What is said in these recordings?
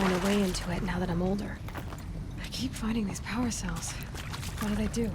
find a way into it now that I'm older. I keep finding these power cells. What do they do?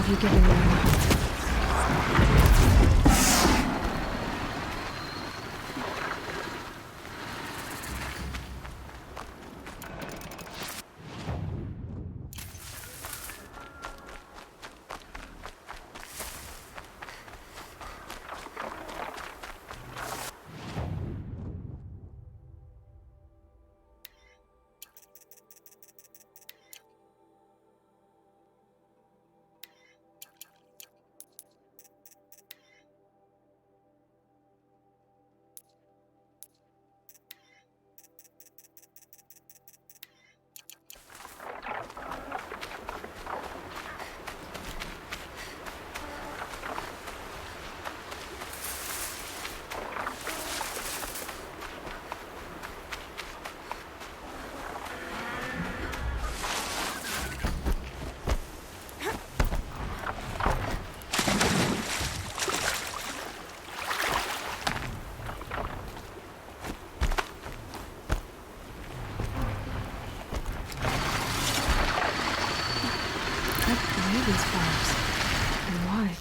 You giving me enough. These fires, and why?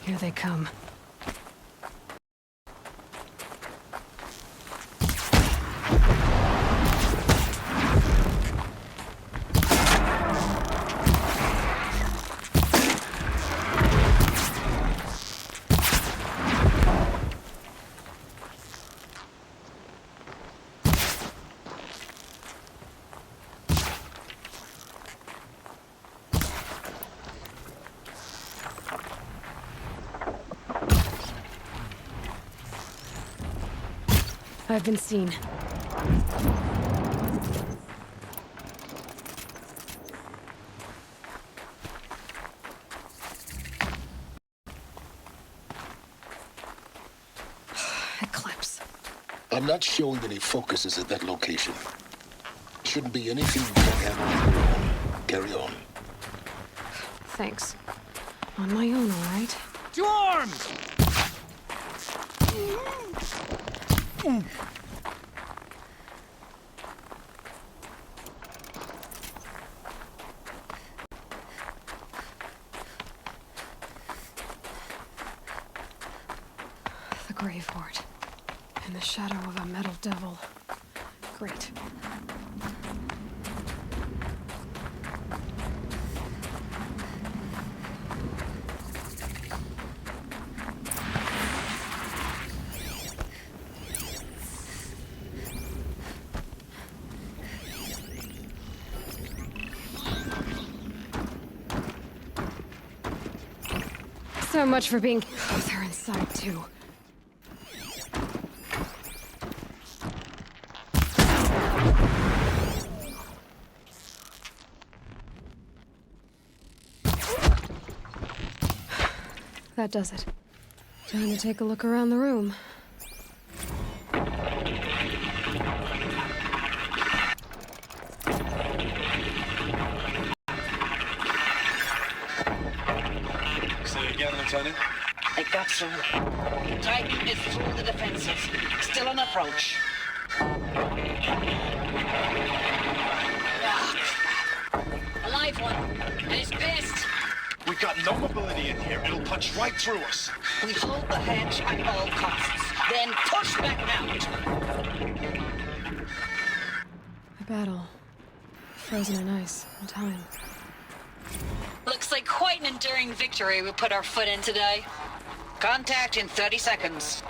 Here they come. I've been seen. Eclipse. I'm not showing any focuses at that location. Shouldn't be anything you can't handle on your own. Carry on. Thanks. On my own, all right? To arms! The grave ward. in the shadow of a metal devil. Great. So much for being... Oh, they're inside, too. That does it. Time to take a look around the room. Say again, Lieutenant. I got through. Titan is through the defenses. Still on approach. Ah, crap. A live one. And he's pissed. We've got no mobility in here. It'll punch right through us. We hold the hedge at all costs. Then push back out. A battle. Frozen in ice and time. Looks like quite an enduring victory we put our foot in today. Contact in 30 seconds.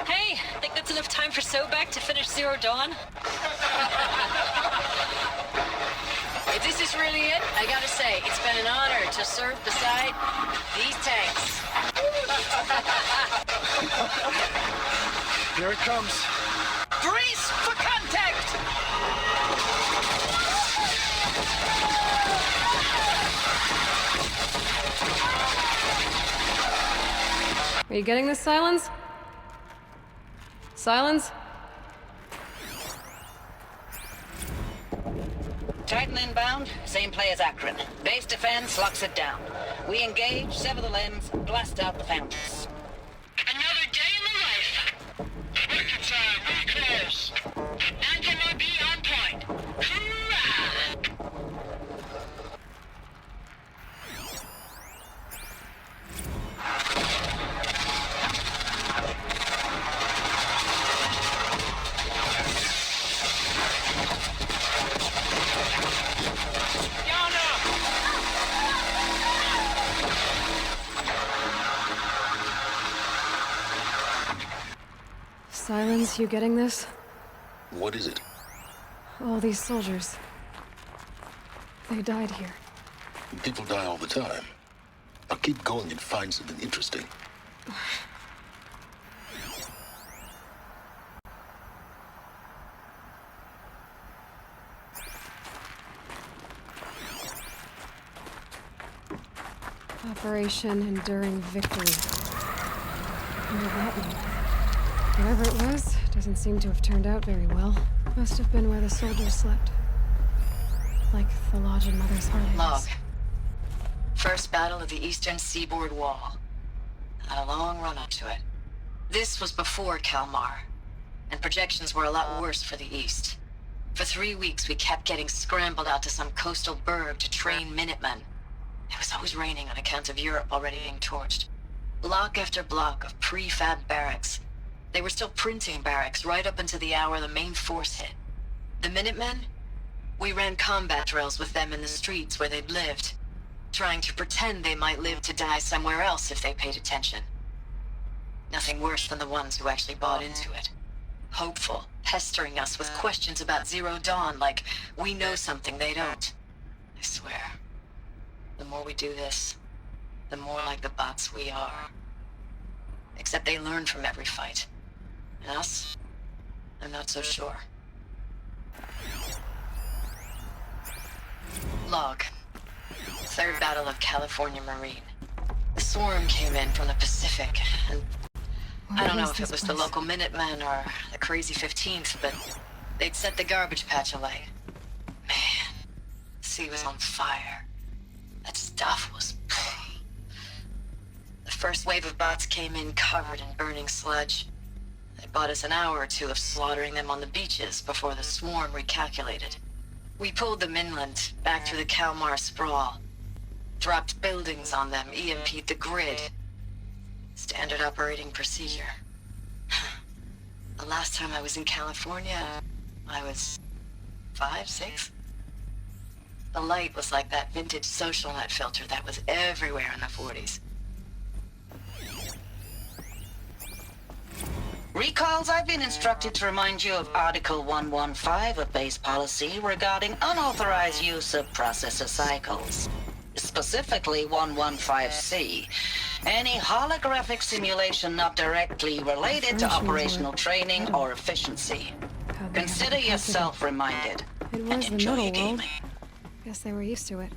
Hey, think that's enough time for Sobek to finish Zero Dawn? If this is really it, I gotta say, it's been an honor to serve beside these tanks. Here it comes. Brace for contact! Are you getting this, Silence? Silence? Titan inbound, same play as Akron. Base defense locks it down. We engage, sever the limbs, blast out the fountains. Another day in the life. Working time, really close. MB on point. Hoorah! Silence, you getting this? What is it? All these soldiers. They died here. People die all the time. Now keep going and find something interesting. Operation Enduring Victory. What did that mean? Whatever it was, doesn't seem to have turned out very well. Must have been where the soldiers slept. Like the lodge in Mother's Heart. Log. First battle of the Eastern Seaboard Wall. Had a long run up to it. This was before Kalmar, and projections were a lot worse for the East. For 3 weeks, we kept getting scrambled out to some coastal burg to train Minutemen. It was always raining on account of Europe already being torched. Block after block of prefab barracks. They were still printing barracks right up until the hour the main force hit. The Minutemen? We ran combat drills with them in the streets where they'd lived, trying to pretend they might live to die somewhere else if they paid attention. Nothing worse than the ones who actually bought into it. Hopeful, pestering us with questions about Zero Dawn like we know something they don't. I swear, the more we do this, the more like the bots we are. Except they learn from every fight. And us? I'm not so sure. Log. Third Battle of California Marine. The swarm came in from the Pacific, and I don't know if it was the local Minutemen or the crazy 15th, but they'd set the garbage patch alight. Man, the sea was on fire. That stuff was... The first wave of bots came in covered in burning sludge. They bought us an hour or two of slaughtering them on the beaches before the swarm recalculated. We pulled them inland, back through the Kalmar sprawl. Dropped buildings on them, EMP'd the grid. Standard operating procedure. last time I was in California, I was 5, 6. The light was like that vintage social net filter that was everywhere in the 40s. Recalls, I've been instructed to remind you of Article 115 of base policy regarding unauthorized use of processor cycles. Specifically 115C. Any holographic simulation not directly related to operational training or efficiency. Consider yourself reminded. It And was the enjoy middle your world. gaming. Guess they were used to it.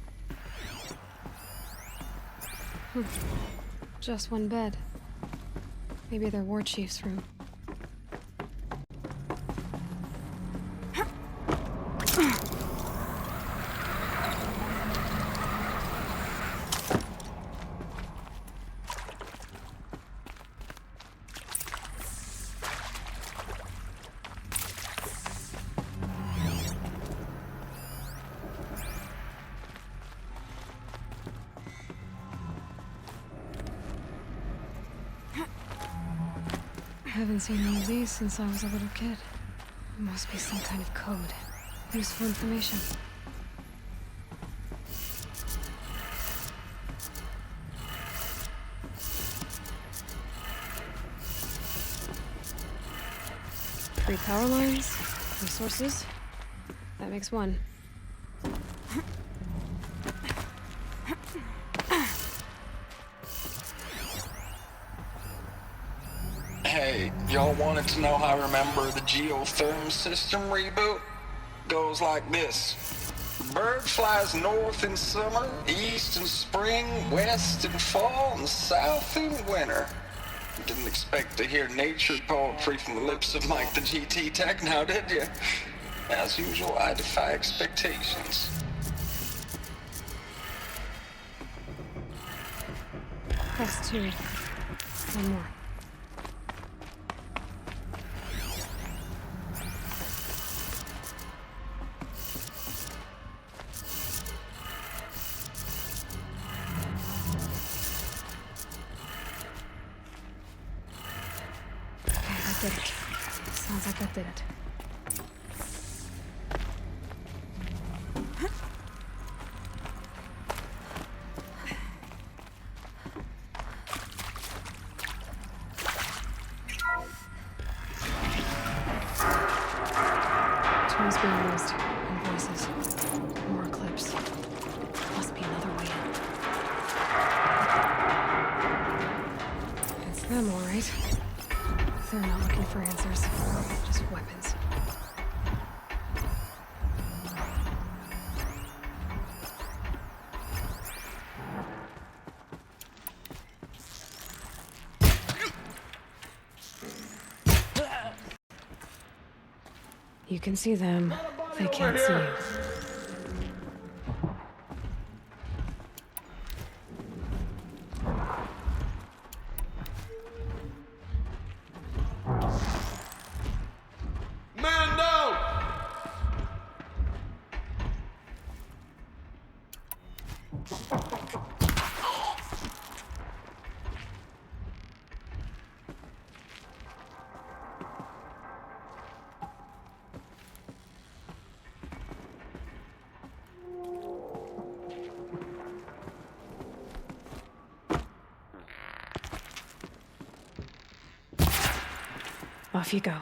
Just one bed. Maybe their war chief's room. I haven't seen one of these since I was a little kid. It must be some kind of code. Useful information. Three power lines, resources. That makes one. Hey, y'all wanted to know how I remember the geotherm system reboot? Goes like this. Bird flies north in summer, east in spring, west in fall, and south in winter. Didn't expect to hear nature poetry from the lips of Mike the GT Tech now, did you? As usual, I defy expectations. That's two. One more. Okay, that did it. Sounds like that did it. Terms being used. Invoices. More clips. Must be another way in. It's them, all right. They're not looking for answers. Just weapons. You can see them. They can't see you. Man, no! Off you go.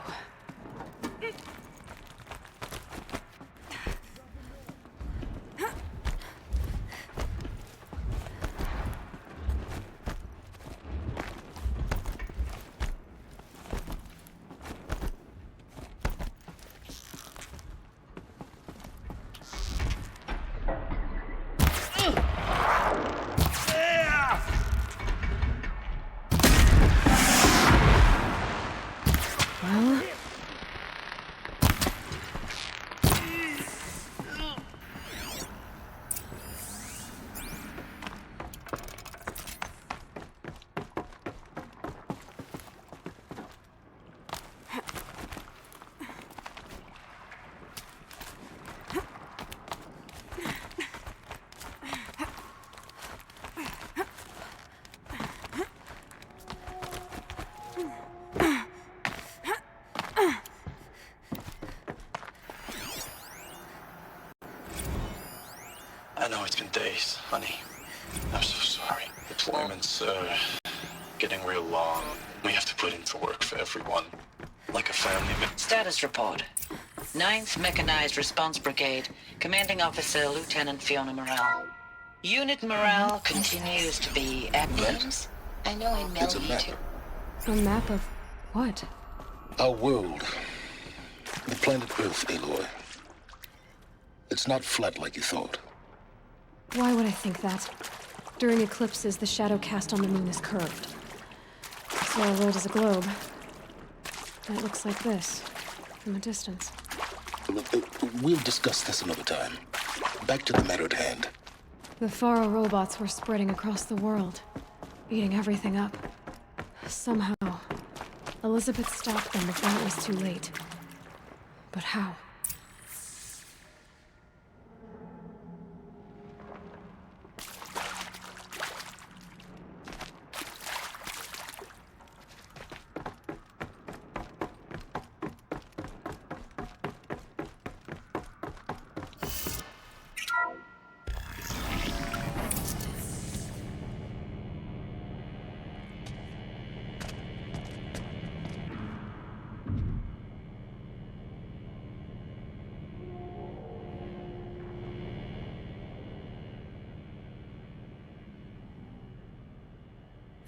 Well, know it's been days, honey. I'm so sorry. Deployments are getting real long. We have to put in for work for everyone. Like a family. Status report. 9th Mechanized Response Brigade, Commanding Officer Lieutenant Fiona Morrell. Unit morale continues to be excellent. I know I It's a know you map. too. A map of what? Our world. The planet Earth, Aloy. It's not flat like you thought. Why would I think that? During eclipses, the shadow cast on the moon is curved. So our world is a globe. And it looks like this, from a distance. We'll discuss this another time. Back to the matter at hand. The Faro robots were spreading across the world, eating everything up. Somehow, Elizabeth stopped them before it was too late. But how?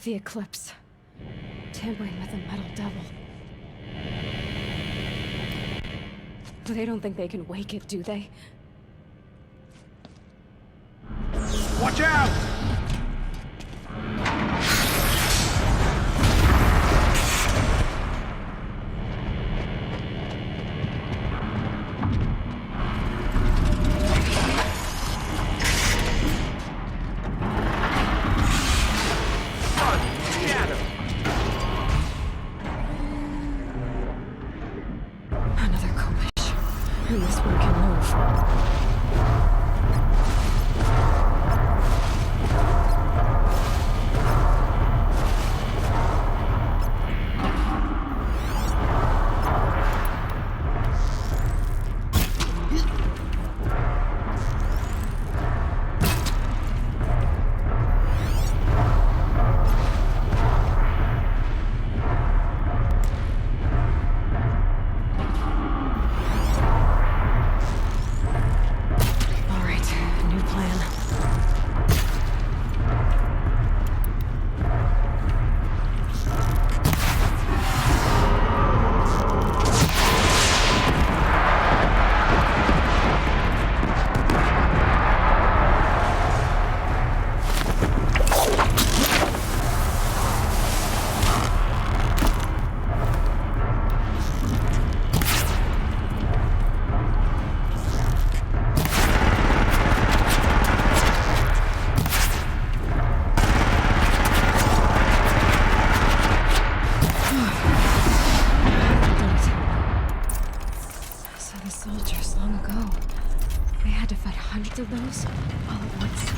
The eclipse. Tampering with the metal devil. They don't think they can wake it, do they? Watch out! Another Kopish. And this one can move. All right, new plan. So the soldiers long ago, they had to fight hundreds of those all at once.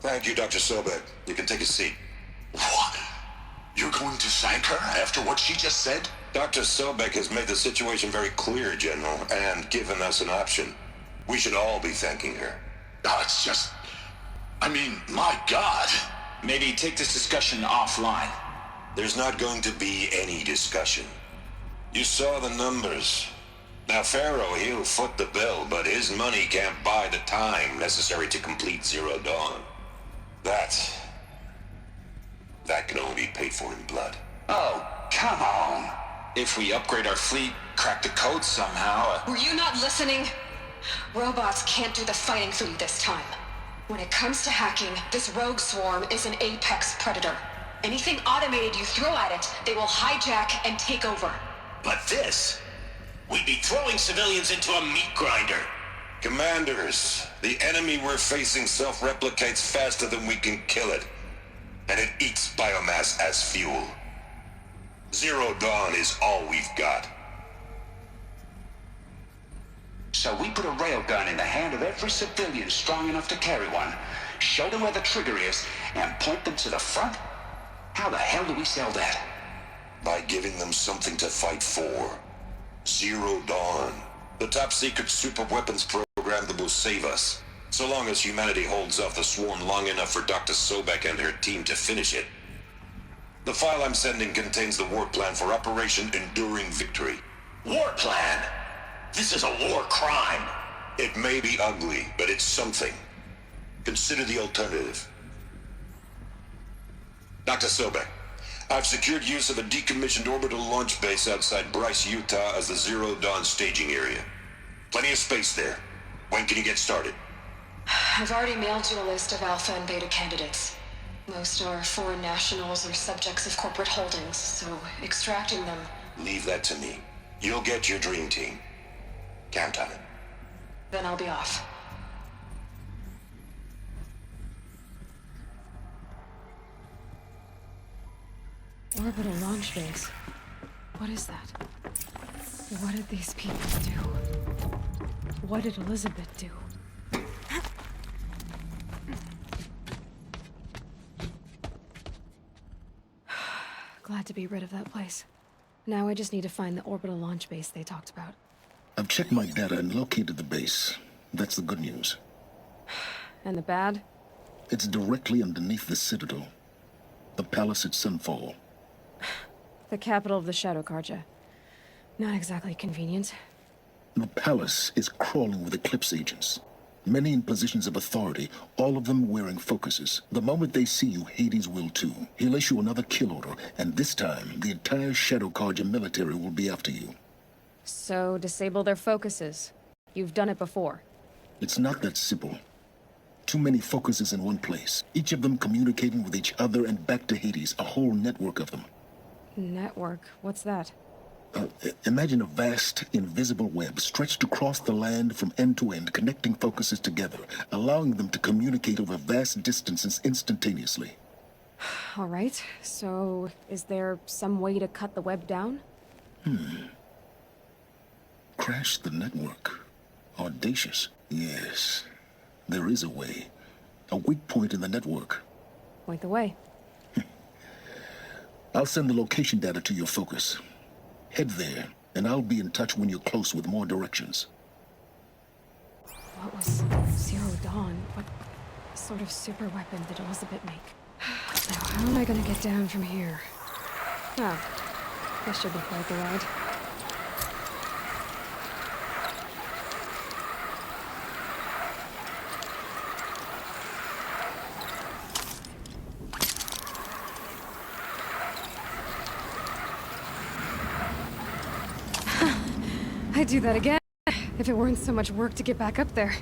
Thank you, Dr. Sobek. You can take a seat. What? You're going to thank her after what she just said? Dr. Sobek has made the situation very clear, General, and given us an option. We should all be thanking her. No, it's just... I mean, my God. Maybe take this discussion offline. There's not going to be any discussion. You saw the numbers. Now, Pharaoh, he'll foot the bill, but his money can't buy the time necessary to complete Zero Dawn. That can only be paid for in blood. Oh, come on. If we upgrade our fleet, crack the code somehow... Were you not listening? Robots can't do the fighting for you this time. When it comes to hacking, this rogue swarm is an apex predator. Anything automated you throw at it, they will hijack and take over. But this, we'd be throwing civilians into a meat grinder. Commanders, the enemy we're facing self-replicates faster than we can kill it. And it eats biomass as fuel. Zero Dawn is all we've got. So we put a railgun in the hand of every civilian strong enough to carry one, show them where the trigger is, and point them to the front? How the hell do we sell that? By giving them something to fight for. Zero Dawn. The top-secret super-weapons program that will save us. So long as humanity holds off the swarm long enough for Dr. Sobek and her team to finish it. The file I'm sending contains the war plan for Operation Enduring Victory. War plan? This is a war crime. It may be ugly, but it's something. Consider the alternative. Dr. Sobek, I've secured use of a decommissioned orbital launch base outside Bryce, Utah as the Zero Dawn staging area. Plenty of space there. When can you get started? I've already mailed you a list of alpha and beta candidates. Most are foreign nationals or subjects of corporate holdings, so extracting them... Leave that to me. You'll get your dream team. Count on it. Then I'll be off. Orbital launch base. What is that? What did these people do? What did Elizabeth do? Glad to be rid of that place. Now I just need to find the orbital launch base they talked about. I've checked my data and located the base. That's the good news. And the bad? It's directly underneath the Citadel. The palace at Sunfall. The capital of the Shadow Carja. Not exactly convenient. The palace is crawling with Eclipse agents. Many in positions of authority, all of them wearing focuses. The moment they see you, Hades will too. He'll issue another kill order, and this time, the entire Shadow Carja military will be after you. So, disable their focuses. You've done it before. It's not that simple. Too many focuses in one place, each of them communicating with each other and back to Hades, a whole network of them. Network? What's that? Imagine a vast, invisible web stretched across the land from end to end, connecting focuses together, allowing them to communicate over vast distances instantaneously. All right, so is there some way to cut the web down? Crash the network. Audacious. Yes, there is a way. A weak point in the network. Point the way. I'll send the location data to your focus. Head there, and I'll be in touch when you're close with more directions. What was Zero Dawn? What sort of super weapon did Elizabeth make? Now, how am I gonna get down from here? Oh, this should be quite the ride. I'd do that again, if it weren't so much work to get back up there.